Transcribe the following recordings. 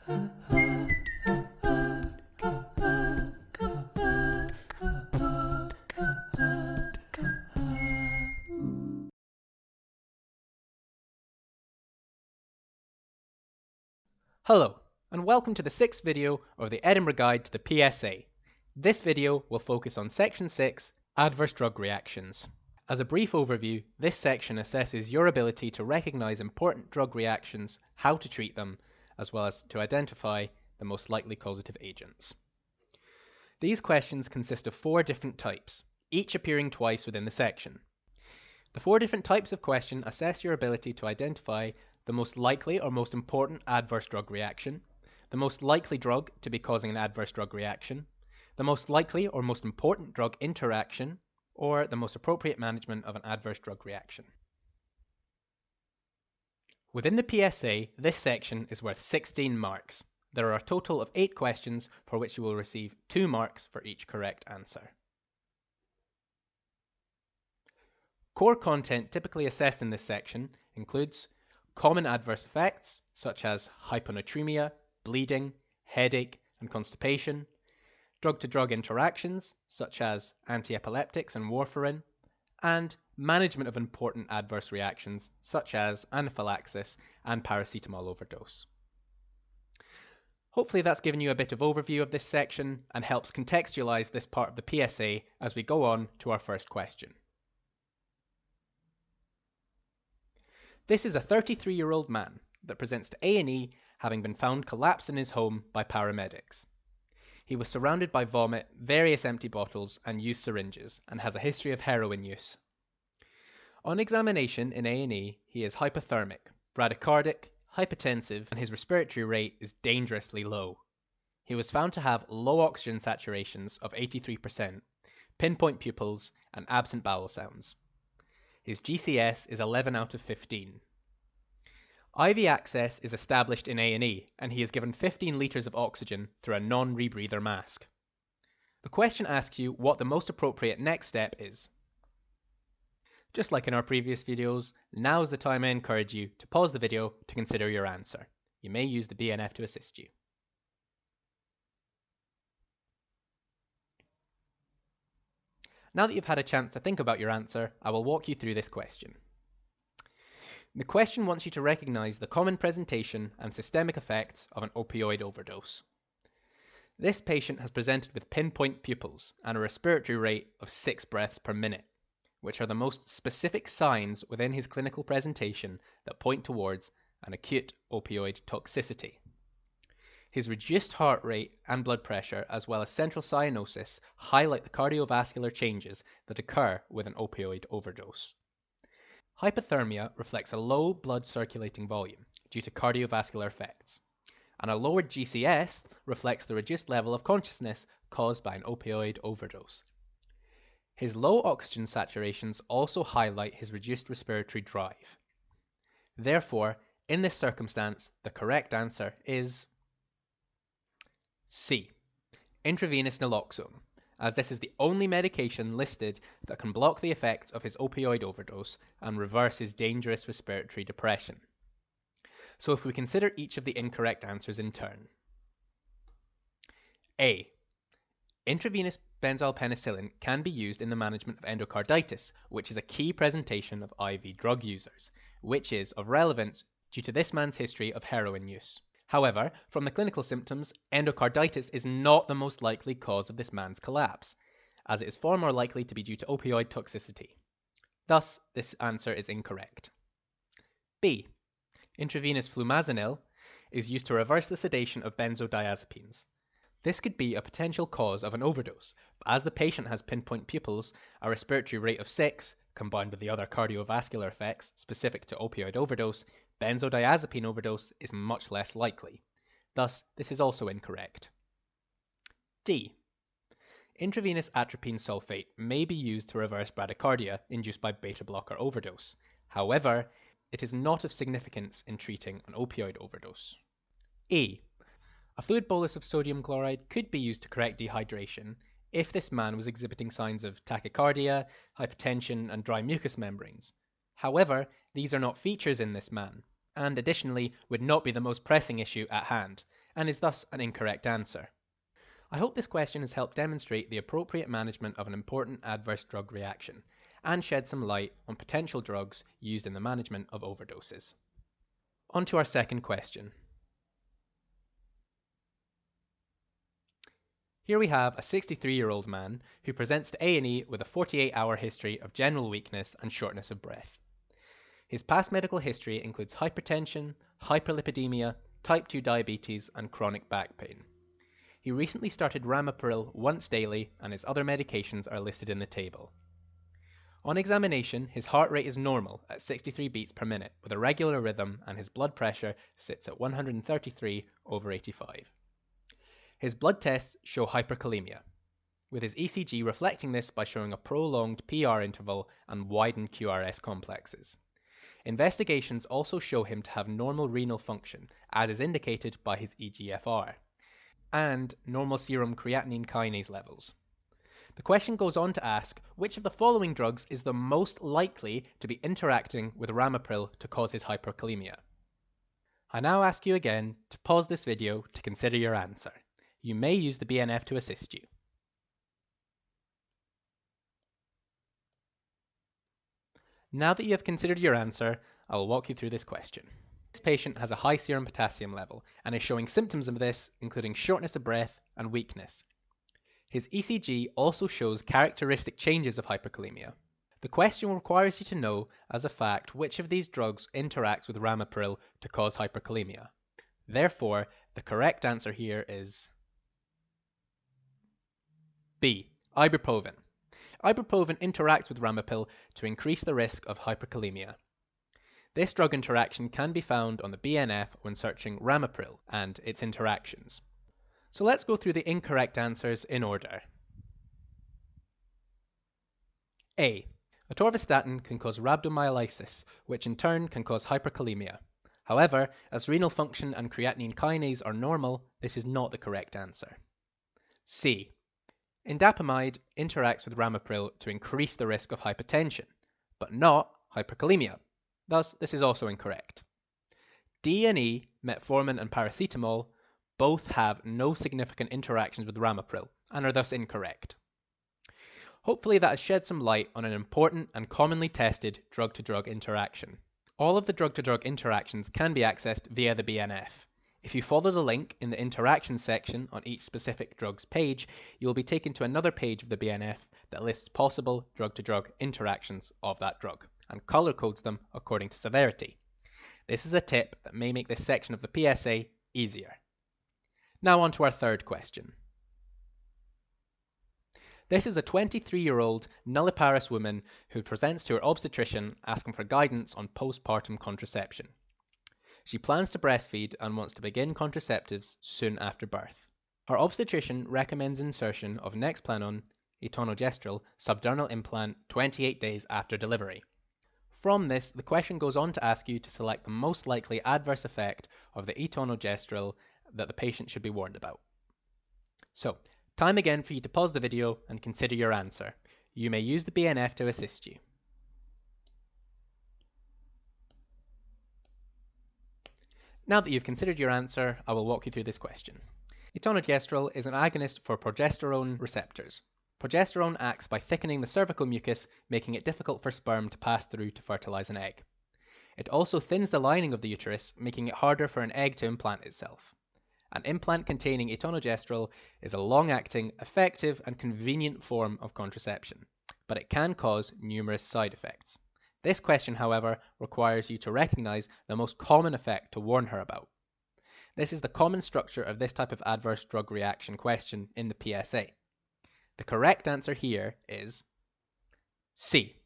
Hello, and welcome to the 6th video of the Edinburgh Guide to the PSA. This video will focus on Section 6, Adverse Drug Reactions. As a brief overview, this section assesses your ability to recognise important drug reactions, how to treat them, as well as to identify the most likely causative agents. These questions consist of 4 different types, each appearing twice within the section. The 4 different types of question assess your ability to identify the most likely or most important adverse drug reaction, the most likely drug to be causing an adverse drug reaction, the most likely or most important drug interaction, or the most appropriate management of an adverse drug reaction. Within the PSA, this section is worth 16 marks. There are a total of 8 questions for which you will receive 2 marks for each correct answer. Core content typically assessed in this section includes common adverse effects such as hyponatremia, bleeding, headache, and constipation, drug-to-drug interactions such as antiepileptics and warfarin, and management of important adverse reactions such as anaphylaxis and paracetamol overdose. Hopefully that's given you a bit of overview of this section and helps contextualize this part of the PSA as we go on to our first question. This is a 33-year-old man that presents to A&E having been found collapsed in his home by paramedics. He was surrounded by vomit, various empty bottles and used syringes and has a history of heroin use. On examination in A&E, he is hypothermic, bradycardic, hypotensive and his respiratory rate is dangerously low. He was found to have low oxygen saturations of 83%, pinpoint pupils and absent bowel sounds. His GCS is 11 out of 15. IV access is established in A&E and he is given 15 litres of oxygen through a non-rebreather mask. The question asks you what the most appropriate next step is. Just like in our previous videos, now is the time I encourage you to pause the video to consider your answer. You may use the BNF to assist you. Now that you've had a chance to think about your answer, I will walk you through this question. The question wants you to recognise the common presentation and systemic effects of an opioid overdose. This patient has presented with pinpoint pupils and a respiratory rate of 6 breaths per minute, which are the most specific signs within his clinical presentation that point towards an acute opioid toxicity. His reduced heart rate and blood pressure, as well as central cyanosis, highlight the cardiovascular changes that occur with an opioid overdose. Hypothermia reflects a low blood circulating volume due to cardiovascular effects, and a lowered GCS reflects the reduced level of consciousness caused by an opioid overdose. His low oxygen saturations also highlight his reduced respiratory drive. Therefore, in this circumstance, the correct answer is C. Intravenous naloxone, as this is the only medication listed that can block the effects of his opioid overdose and reverse his dangerous respiratory depression. So if we consider each of the incorrect answers in turn. A. Intravenous benzalpenicillin can be used in the management of endocarditis, which is a key presentation of IV drug users, which is of relevance due to this man's history of heroin use. However, from the clinical symptoms, endocarditis is not the most likely cause of this man's collapse, as it is far more likely to be due to opioid toxicity. Thus, this answer is incorrect. B. Intravenous flumazenil is used to reverse the sedation of benzodiazepines. This could be a potential cause of an overdose, but as the patient has pinpoint pupils, a respiratory rate of 6, combined with the other cardiovascular effects specific to opioid overdose, benzodiazepine overdose is much less likely. Thus, this is also incorrect. D. Intravenous atropine sulfate may be used to reverse bradycardia induced by beta blocker overdose. However, it is not of significance in treating an opioid overdose. E. A fluid bolus of sodium chloride could be used to correct dehydration if this man was exhibiting signs of tachycardia, hypertension, and dry mucous membranes. However, these are not features in this man, and additionally would not be the most pressing issue at hand, and is thus an incorrect answer. I hope this question has helped demonstrate the appropriate management of an important adverse drug reaction, and shed some light on potential drugs used in the management of overdoses. On to our second question. Here we have a 63-year-old man who presents to A&E with a 48-hour history of general weakness and shortness of breath. His past medical history includes hypertension, hyperlipidemia, type 2 diabetes, and chronic back pain. He recently started ramipril once daily, and his other medications are listed in the table. On examination, his heart rate is normal at 63 beats per minute with a regular rhythm, and his blood pressure sits at 133/85. His blood tests show hyperkalemia, with his ECG reflecting this by showing a prolonged PR interval and widened QRS complexes. Investigations also show him to have normal renal function, as is indicated by his EGFR, and normal serum creatinine kinase levels. The question goes on to ask, which of the following drugs is the most likely to be interacting with ramipril to cause his hyperkalemia? I now ask you again to pause this video to consider your answer. You may use the BNF to assist you. Now that you have considered your answer, I will walk you through this question. This patient has a high serum potassium level and is showing symptoms of this, including shortness of breath and weakness. His ECG also shows characteristic changes of hyperkalemia. The question requires you to know, as a fact, which of these drugs interacts with ramipril to cause hyperkalemia. Therefore, the correct answer here is B. Ibuprofen. Ibuprofen interacts with ramipril to increase the risk of hyperkalemia. This drug interaction can be found on the BNF when searching ramipril and its interactions. So let's go through the incorrect answers in order. A. Atorvastatin can cause rhabdomyolysis, which in turn can cause hyperkalemia. However, as renal function and creatinine kinase are normal, this is not the correct answer. C. Indapamide interacts with ramipril to increase the risk of hypertension, but not hyperkalemia. Thus, this is also incorrect. D and E, metformin and paracetamol, both have no significant interactions with ramipril and are thus incorrect. Hopefully that has shed some light on an important and commonly tested drug-to-drug interaction. All of the drug-to-drug interactions can be accessed via the BNF. If you follow the link in the Interactions section on each specific drug's page, you will be taken to another page of the BNF that lists possible drug-to-drug interactions of that drug and color codes them according to severity. This is a tip that may make this section of the PSA easier. Now on to our third question. This is a 23-year-old nulliparous woman who presents to her obstetrician asking for guidance on postpartum contraception. She plans to breastfeed and wants to begin contraceptives soon after birth. Her obstetrician recommends insertion of Nexplanon, etonogestrel, subdermal implant 28 days after delivery. From this, the question goes on to ask you to select the most likely adverse effect of the etonogestrel that the patient should be warned about. So, time again for you to pause the video and consider your answer. You may use the BNF to assist you. Now that you've considered your answer, I will walk you through this question. Etonogestrel is an agonist for progesterone receptors. Progesterone acts by thickening the cervical mucus, making it difficult for sperm to pass through to fertilize an egg. It also thins the lining of the uterus, making it harder for an egg to implant itself. An implant containing etonogestrel is a long-acting, effective, and convenient form of contraception, but it can cause numerous side effects. This question, however, requires you to recognize the most common effect to warn her about. This is the common structure of this type of adverse drug reaction question in the PSA. The correct answer here is C.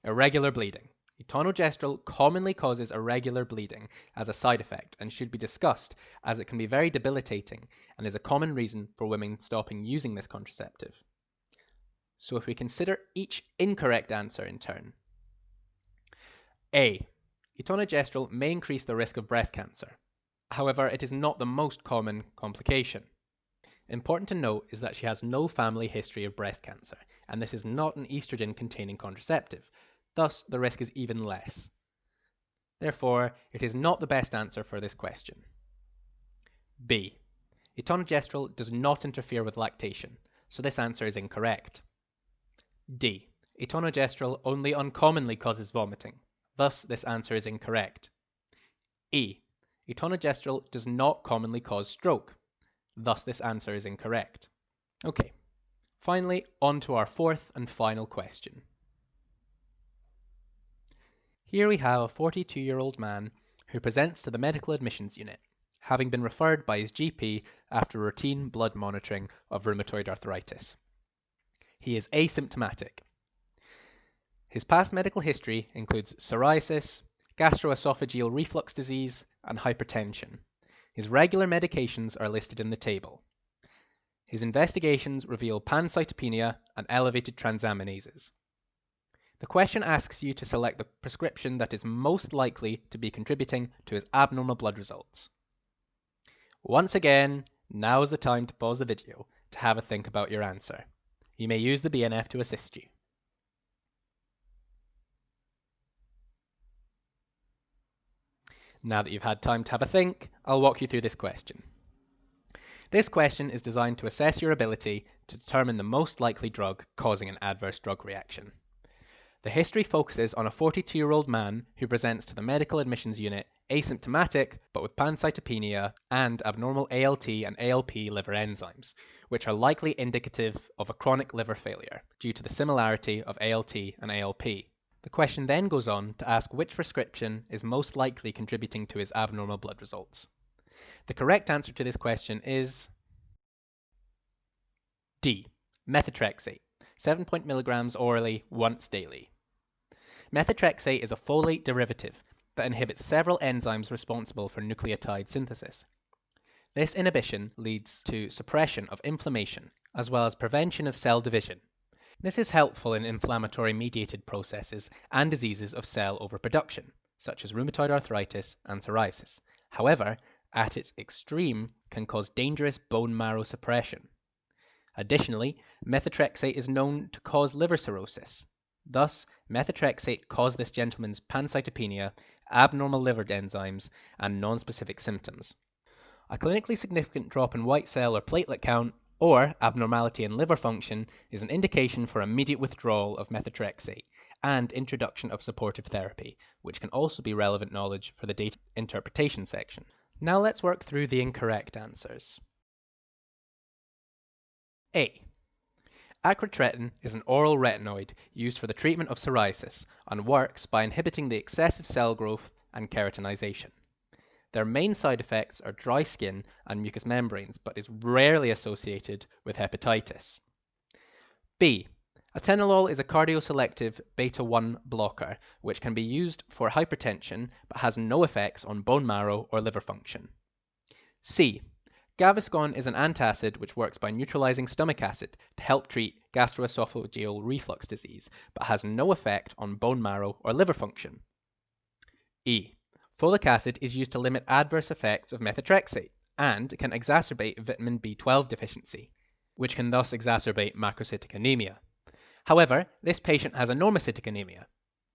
Irregular bleeding. Etonogestrel commonly causes irregular bleeding as a side effect and should be discussed, as it can be very debilitating and is a common reason for women stopping using this contraceptive. So if we consider each incorrect answer in turn. A. Etonogestrel may increase the risk of breast cancer. However, it is not the most common complication. Important to note is that she has no family history of breast cancer, and this is not an estrogen-containing contraceptive. Thus, the risk is even less. Therefore, it is not the best answer for this question. B. etonogestrel does not interfere with lactation, so this answer is incorrect. D. Etonogestrel only uncommonly causes vomiting, thus this answer is incorrect. E. Etonogestrel does not commonly cause stroke, thus this answer is incorrect. Okay, finally on to our fourth and final question. Here we have a 42-year-old man who presents to the medical admissions unit, having been referred by his GP after routine blood monitoring of rheumatoid arthritis. He is asymptomatic. His past medical history includes psoriasis, gastroesophageal reflux disease, and hypertension. His regular medications are listed in the table. His investigations reveal pancytopenia and elevated transaminases. The question asks you to select the prescription that is most likely to be contributing to his abnormal blood results. Once again, now is the time to pause the video to have a think about your answer. You may use the BNF to assist you. Now that you've had time to have a think, I'll walk you through this question. This question is designed to assess your ability to determine the most likely drug causing an adverse drug reaction. The history focuses on a 42-year-old man who presents to the medical admissions unit asymptomatic but with pancytopenia and abnormal ALT and ALP liver enzymes, which are likely indicative of a chronic liver failure due to the similarity of ALT and ALP. The question then goes on to ask which prescription is most likely contributing to his abnormal blood results. The correct answer to this question is D. Methotrexate, 7 milligrams orally once daily. Methotrexate is a folate derivative that inhibits several enzymes responsible for nucleotide synthesis. This inhibition leads to suppression of inflammation as well as prevention of cell division. This is helpful in inflammatory mediated processes and diseases of cell overproduction, such as rheumatoid arthritis and psoriasis. However, at its extreme, can cause dangerous bone marrow suppression. Additionally, methotrexate is known to cause liver cirrhosis. Thus, methotrexate caused this gentleman's pancytopenia, abnormal liver enzymes, and non-specific symptoms. A clinically significant drop in white cell or platelet count, or abnormality in liver function, is an indication for immediate withdrawal of methotrexate and introduction of supportive therapy, which can also be relevant knowledge for the data interpretation section. Now let's work through the incorrect answers. A. Acritretin is an oral retinoid used for the treatment of psoriasis and works by inhibiting the excessive cell growth and keratinization. Their main side effects are dry skin and mucous membranes, but is rarely associated with hepatitis. B. Atenolol is a cardioselective beta-1 blocker, which can be used for hypertension but has no effects on bone marrow or liver function. C. Gaviscon is an antacid which works by neutralizing stomach acid to help treat gastroesophageal reflux disease, but has no effect on bone marrow or liver function. E. Folic acid is used to limit adverse effects of methotrexate and can exacerbate vitamin B12 deficiency, which can thus exacerbate macrocytic anemia. However, this patient has anormocytic anemia.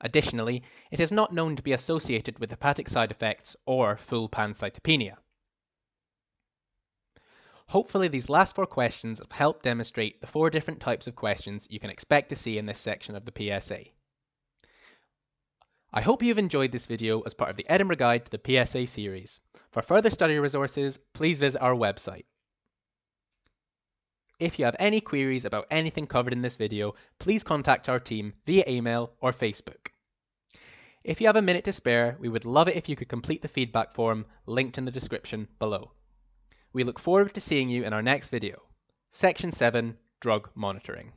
Additionally, it is not known to be associated with hepatic side effects or full pancytopenia. Hopefully these last 4 questions have helped demonstrate the 4 different types of questions you can expect to see in this section of the PSA. I hope you've enjoyed this video as part of the Edinburgh Guide to the PSA series. For further study resources, please visit our website. If you have any queries about anything covered in this video, please contact our team via email or Facebook. If you have a minute to spare, we would love it if you could complete the feedback form linked in the description below. We look forward to seeing you in our next video. Section 7, Drug Monitoring.